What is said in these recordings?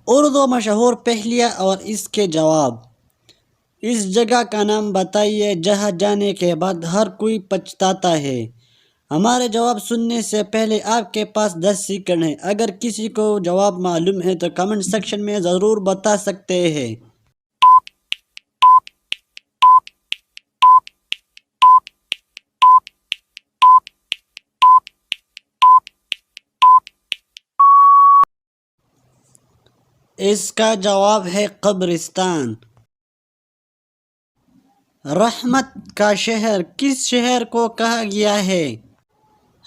اردو مشہور پہلیہ اور اس کے جواب۔ اس جگہ کا نام بتائیے جہاں جانے کے بعد ہر کوئی پچھتاتا ہے۔ ہمارے جواب سننے سے پہلے آپ کے پاس 10 سیکنڈ ہیں۔ اگر کسی کو جواب معلوم ہے تو کمنٹ سیکشن میں ضرور بتا سکتے ہیں۔ اس کا جواب ہے قبرستان۔ رحمت کا شہر کس شہر کو کہا گیا ہے؟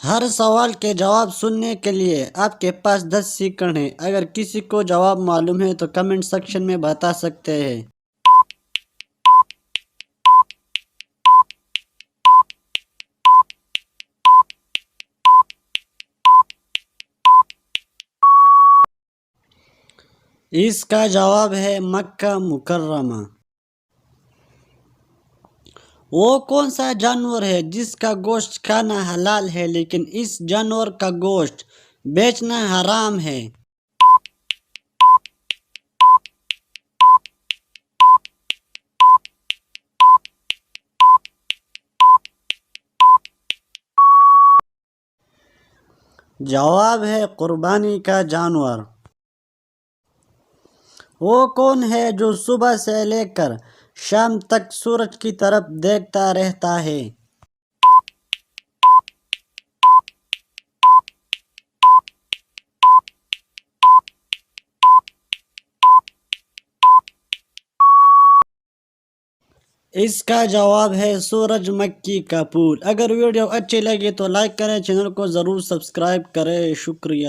ہر سوال کے جواب سننے کے لیے آپ کے پاس 10 سیکنڈ ہیں۔ اگر کسی کو جواب معلوم ہے تو کمنٹ سیکشن میں بتا سکتے ہیں۔ اس کا جواب ہے مکہ مکرمہ۔ وہ کون سا جانور ہے جس کا گوشت کھانا حلال ہے لیکن اس جانور کا گوشت بیچنا حرام ہے؟ جواب ہے قربانی کا جانور۔ وہ کون ہے جو صبح سے لے کر شام تک سورج کی طرف دیکھتا رہتا ہے؟ اس کا جواب ہے سورج مکھی کا پھول۔ اگر ویڈیو اچھی لگی تو لائک کریں، چینل کو ضرور سبسکرائب کریں۔ شکریہ۔